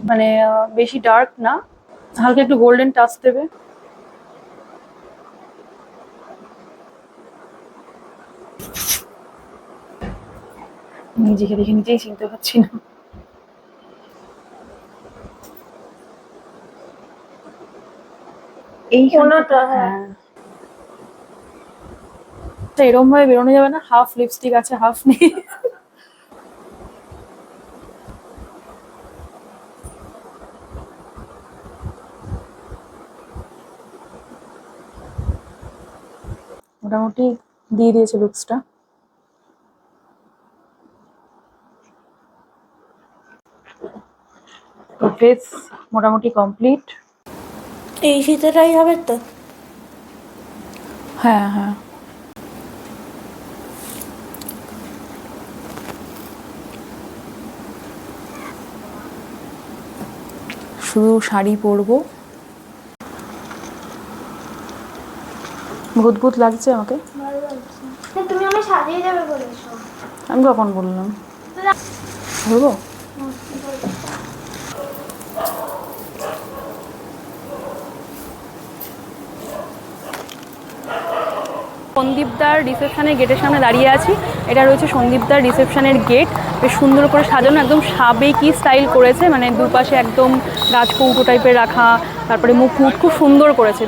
মানে বেশি ডার্ক না, হালকা একটু গোল্ডেন টাচ দেবে। নিজেকে দেখে নিজেই চিনতে পারছি না। এই কোনটা? হ্যাঁ, এরকম ভাবে বেরোনো যাবে না, হাফ লিপস্টিক আছে হাফ নেই। মোটামুটি দিয়ে দিয়েছে লুকসটা। তো ফেস মোটামুটি কমপ্লিট। এই শীতেটাই হবে তো? হ্যাঁ হ্যাঁ, শুধু শাড়ি পরবো। ভূত ভূত লাগছে আমাকে। ভালো লাগছে। তুমি আমায় সাজিয়ে যাবে বলেছো। আমি কখন বললাম? বলবো? সন্দীপদার রিসেপশনের গেটের সামনে দাঁড়িয়ে আছি। এটা রয়েছে সন্দীপদার রিসেপশনের গেট, বেশ সুন্দর করে সাজানো, একদম সাবেকি স্টাইল করেছে, মানে দুপাশে একদম গাছ কৌটো টাইপের রাখা, তারপরে মুকুট খুব সুন্দর করেছে।